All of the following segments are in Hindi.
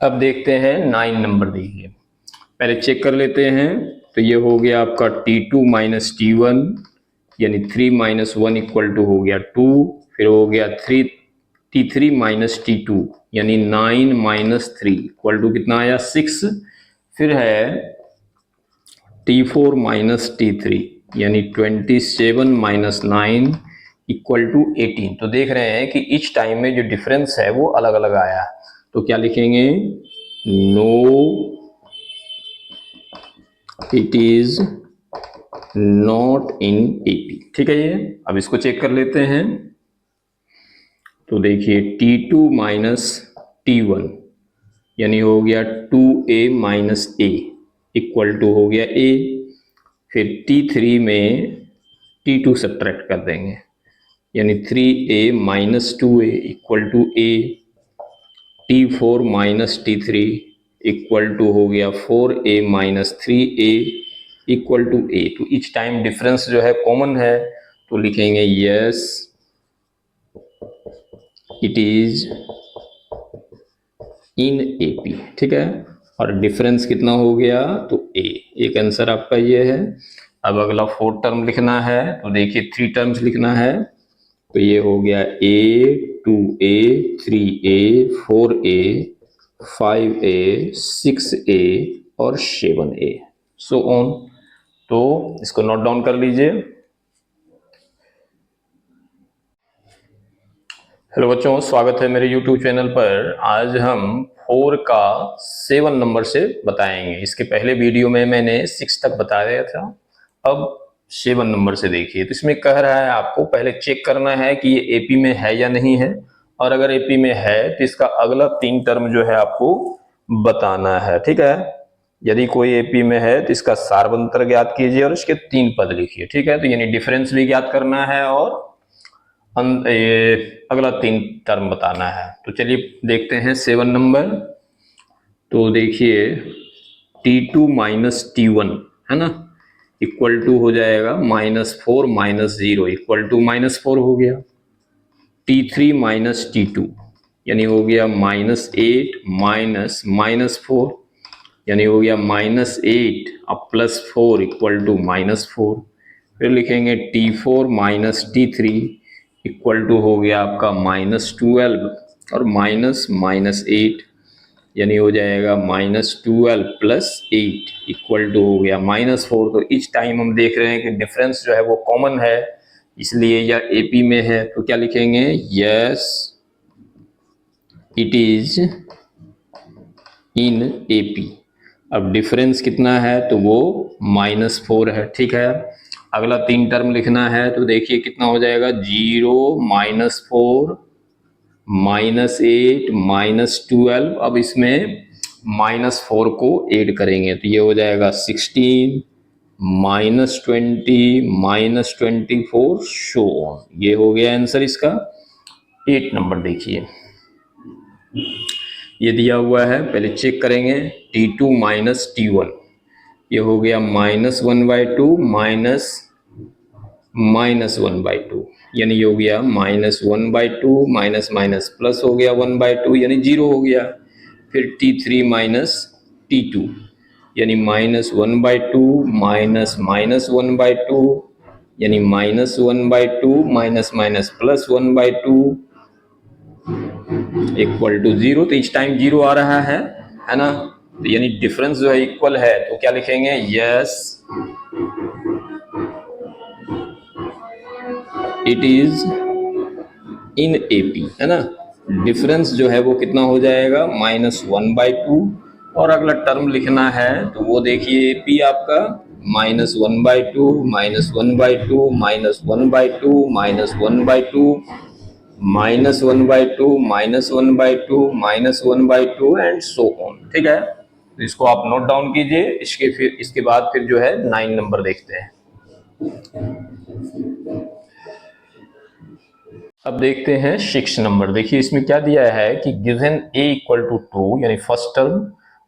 अब देखते हैं 9 नंबर। देखिए पहले चेक कर लेते हैं। तो ये हो गया आपका T2 माइनस T1 यानी 3 माइनस 1 इक्वल टू हो गया 2। फिर हो गया T3 माइनस T2 यानी 9 माइनस 3 इक्वल टू कितना आया 6। फिर है T4 माइनस T3 यानी 27 माइनस 9 इक्वल टू 18। तो देख रहे हैं कि ईच टाइम में जो डिफरेंस है वो अलग अलग आया। तो क्या लिखेंगे, no it is not in AP. ठीक है ये। अब इसको चेक कर लेते हैं। तो देखिए T2 माइनस T1 यानी हो गया 2A minus A equal to हो गया A। फिर T3 में T2 सब्ट्रैक्ट कर देंगे यानी 3A minus 2A equal to A। T4 minus T3 equal to हो गया 4A minus 3A equal to A। तो ईच टाइम डिफरेंस जो है कॉमन है, तो लिखेंगे yes it is in AP। ठीक है। और डिफरेंस कितना हो गया, तो A। एक आंसर आपका ये है। अब अगला 4 टर्म लिखना है। तो देखिए 3 टर्म्स लिखना है। तो ये हो गया A, 2A, 3A, 4A, 5A, 6A और 7A, सो ऑन। तो इसको नोट डाउन कर लीजिए। हेलो बच्चों, स्वागत है मेरे YouTube चैनल पर। आज हम 4 का 7 नंबर से बताएंगे। इसके पहले वीडियो में मैंने 6 तक बताया था। अब 7 नंबर से देखिए। तो इसमें कह रहा है आपको पहले चेक करना है कि ये एपी में है या नहीं है, और अगर एपी में है तो इसका अगला 3 टर्म जो है आपको बताना है। ठीक है। यदि कोई एपी में है तो इसका सार्वंतर ज्ञात कीजिए और इसके 3 पद लिखिए। ठीक है। तो यानी डिफरेंस भी ज्ञात करना है और ये अगला 3 टर्म बताना है। तो चलिए देखते हैं 7 नंबर। तो देखिए T2 माइनस T1 है ना, इक्वल टू हो जाएगा -4 माइनस 0 इक्वल टू -4 हो गया। T3 माइनस T2 यानी हो गया -8 माइनस -4 यानी हो गया -8 अब +4 इक्वल टू -4। फिर लिखेंगे T4 minus T3 equal to हो गया आपका -12 और -8 यानी हो जाएगा -12 प्लस 8 इक्वल टू हो गया -4। तो इस टाइम हम देख रहे हैं कि डिफरेंस जो है वो कॉमन है, इसलिए यह एपी में है। तो क्या लिखेंगे, yes it is in AP. अब डिफरेंस कितना है, तो वो -4 है। ठीक है। अगला 3 टर्म लिखना है। तो देखिए कितना हो जाएगा, 0 -4 -8 -12। अब इसमें -4 को ऐड करेंगे तो ये हो जाएगा 16 -20 -24 शो ऑन। ये हो गया आंसर इसका 8 नंबर। देखिए ये दिया हुआ है, पहले चेक करेंगे। T2 माइनस T1 ये हो गया -1/2 -1/2 यानी ये हो गया -1/2 माइनस माइनस प्लस हो गया 1/2 यानी 0 हो गया। फिर T3 माइनस T2 यानी -1/2 माइनस -1/2 यानी -1/2 minus minus plus 1/2 equal to 0। तो इस टाइम 0 आ रहा है ना। तो यानी डिफरेंस जो है इक्वल है। तो क्या लिखेंगे, yes it is in AP, है ना। डिफरेंस जो है वो कितना हो जाएगा, -1/2। और अगला टर्म लिखना है तो वो देखिए एपी आपका -1/2 -1/2 -1/2 -1/2 -1/2 -1/2 -1/2 एंड सो ऑन। ठीक है। तो इसको आप नोट डाउन कीजिए। इसके बाद फिर जो है 9 नंबर देखते हैं। अब देखते हैं 6 नंबर। देखिए इसमें क्या दिया है कि गिवन a इक्वल टू 2 यानी फर्स्ट टर्म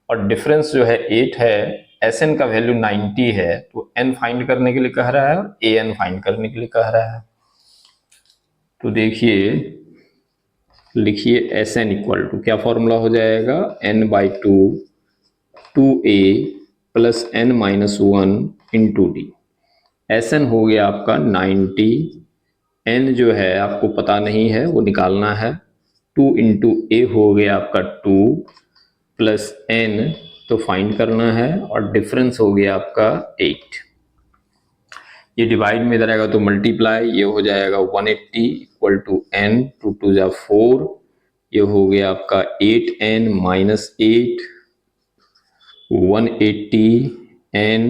और डिफरेंस जो है 8 है, Sn का वैल्यू 90 है। तो n फाइंड करने के लिए कह रहा है और an फाइंड करने के लिए कह रहा है। तो देखिए लिखिए एस एन इक्वल टू, क्या फॉर्मूला हो जाएगा, N by two 2a plus N minus one into D. S N हो गया आपका 90, एन जो है आपको पता नहीं है वो निकालना है, 2 इंटू ए हो गया आपका 2 प्लस एन तो फाइंड करना है, और डिफरेंस हो गया आपका 8। ये डिवाइड में इधर आएगा तो मल्टीप्लाई, ये हो जाएगा 180 इक्वल टू एन, 2 2 जा 4, ये हो गया आपका 8n माइनस 8, 180 n,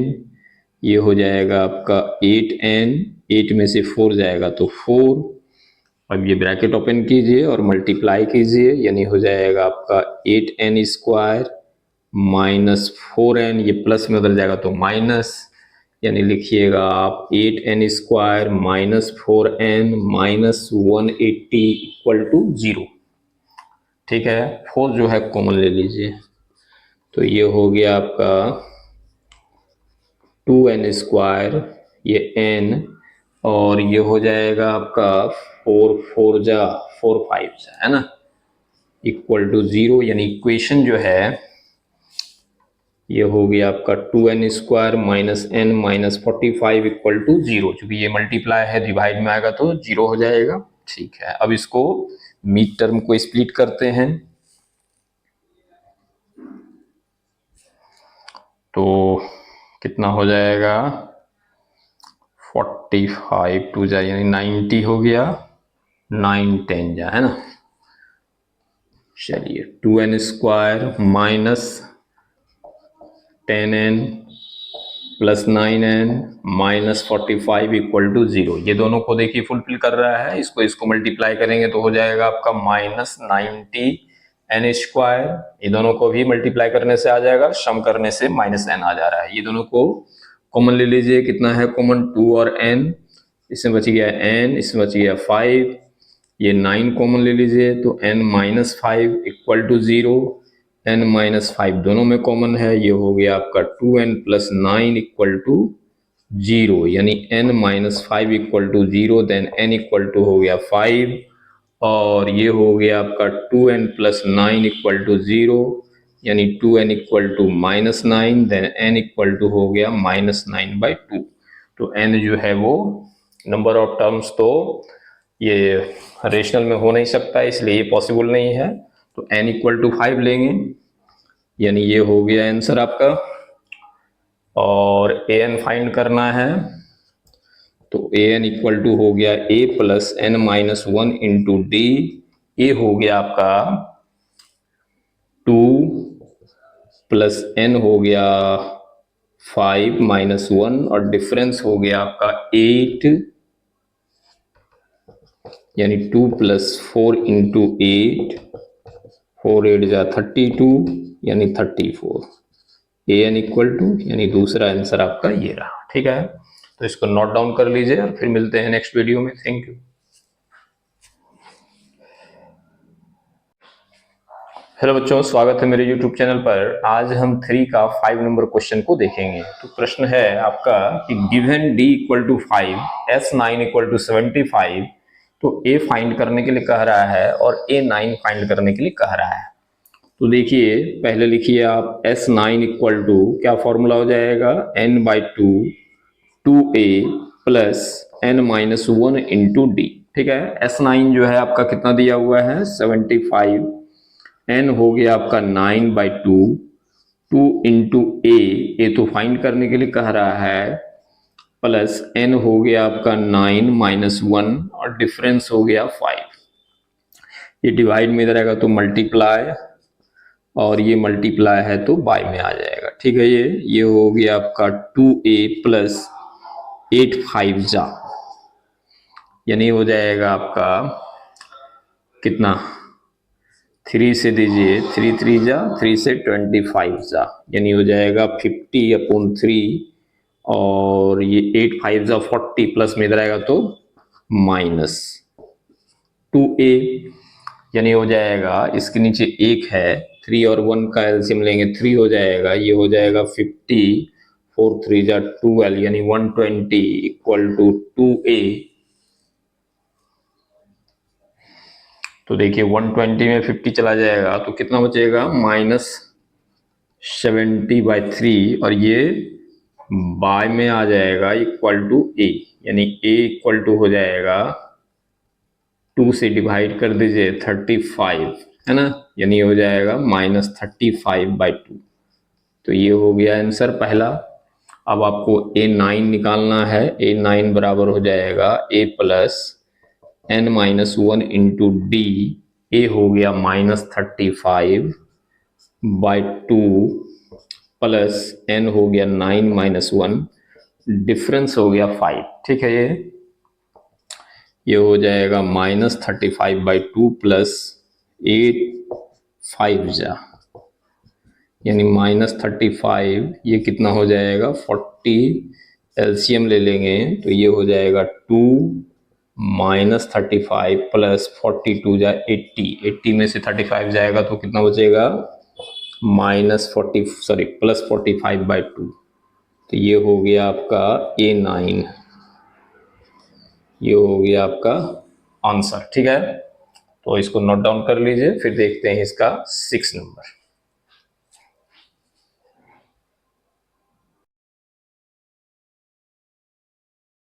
ये हो जाएगा आपका 8n, 8 में से 4 जाएगा तो 4। अब ये ब्रैकेट ओपन कीजिए और मल्टीप्लाई कीजिए, यानी हो जाएगा आपका 8n स्क्वायर माइनस 4n, ये प्लस में बदल जाएगा तो माइनस, यानी लिखिएगा आप 8n square minus 4n minus 180 equal to 0। ठीक है, 4 जो है कॉमन ले लीजिए, तो ये हो गया आपका 2n स्क्वायर, ये n, और ये हो जाएगा आपका 4 4 जा 4 5 जा, है ना, इक्वल टू 0। यानी इक्वेशन जो है ये हो गया आपका 2n square minus n minus 45 equal to 0। चूंकि ये मल्टीप्लाई है, डिवाइड में आएगा तो 0 हो जाएगा। ठीक है, अब इसको मिड टर्म को स्प्लिट करते हैं, तो कितना हो जाएगा, 45 टू जा यानी 90 हो गया, 9 10 जा, है ना। चलिए 2n square minus 10n plus 9n minus 45 equal to 0, ये दोनों को देखिए फुलफिल कर रहा है, इसको मल्टीप्लाई करेंगे तो हो जाएगा आपका माइनस 90 एन स्क्वायर, ये दोनों को भी मल्टीप्लाई करने से आ जाएगा, सम करने से माइनस एन आ जा रहा है। ये दोनों को कॉमन ले लीजिए, कितना है कॉमन, 2 और n, इसमें बच गया n, इसमें बच गया 5, ये 9 कॉमन ले लीजिए तो n minus 5 equal to 0, n minus 5 दोनों में कॉमन है, ये हो गया आपका 2n प्लस 9 इक्वल टू 0, यानी n minus 5 equal to 0, then n equal to हो गया 5, और ये हो गया आपका 2n प्लस 9 इक्वल टू 0, यानी 2n equal to minus 9, then n equal to हो गया माइनस 9 बाई 2। तो n जो है वो नंबर ऑफ टर्म्स तो ये रेशनल में हो नहीं सकता, इसलिए ये पॉसिबल नहीं है, तो n इक्वल टू 5 लेंगे, यानी ये हो गया आंसर आपका। और an फाइंड करना है, तो an इक्वल टू हो गया a plus n minus 1 into D, A हो गया आपका 2 प्लस n हो गया 5 माइनस 1, और डिफरेंस हो गया आपका 8, यानी 2 प्लस 4 इंटू 8, 4 8 जा 32, यानी 34, an इक्वल टू, यानी दूसरा आंसर आपका ये रहा। ठीक है, तो इसको नोट डाउन कर लीजिए और फिर मिलते हैं नेक्स्ट वीडियो में। Thank you. हेलो बच्चों, स्वागत है मेरे YouTube चैनल पर। आज हम 3 का 5 नंबर क्वेश्चन को देखेंगे। तो प्रश्न है आपका कि given d equal to 5, s9 equal to 75, तो a फाइंड करने के लिए कह रहा है और a9 फाइंड करने के लिए कह रहा है। तो देखिए, पहले लिखिए आप s9 इक्वल टू, क्या फॉर्मूला हो जाएगा, n by 2 2a plus n minus 1 into D. ठीक है, s9 जो है आपका कितना दिया हुआ है, 75, n हो गया आपका 9 बाई 2, 2 इंटू ए तो फाइंड करने के लिए कह रहा है, प्लस n हो गया आपका 9 माइनस 1, और डिफरेंस हो गया 5। ये डिवाइड में इधर आएगा तो मल्टीप्लाई, और ये मल्टीप्लाई है तो बाय में आ जाएगा। ठीक है, ये हो गया आपका 2a प्लस 8 5 जा, यानी हो जाएगा आपका कितना, 3 से दीजिए, 3 3 जा 3 से 25 जा, यानी हो जाएगा 50/3, और ये 8 5 जा 40, प्लस में इधर आएगा तो माइनस 2a, यानी हो जाएगा, इसके नीचे 1 है, 3 और 1 का एलसीएम लेंगे 3 हो जाएगा, ये हो जाएगा 50, 4 3 जा 12, यानी 120 इक्वल टू 2a। तो देखिए 120 में 50 चला जाएगा तो कितना बचेगा, -70/3, और ये बाय में आ जाएगा इक्वल टू ए, यानी ए इक्वल टू हो जाएगा 2 से डिवाइड कर दीजिए 35, है ना, यानी हो जाएगा -35/2। तो ये हो गया आंसर पहला। अब आपको A9 निकालना है। A9 बराबर हो जाएगा A plus n-1 into D. A हो गया -35/2 प्लस n हो गया 9-1, डिफरेंस हो गया 5। ठीक है, ये हो जाएगा -35/2 प्लस 8 5 यानी -35, ये कितना हो जाएगा 40, एलसीएम ले लेंगे तो ये हो जाएगा 2 -35 प्लस 42 80, 80 में से 35 जाएगा तो कितना बचेगा +45/2। तो ये हो गया आपका A9, ये हो गया आपका आंसर। ठीक है, तो इसको नोट डाउन कर लीजिए, फिर देखते हैं इसका 6 नंबर।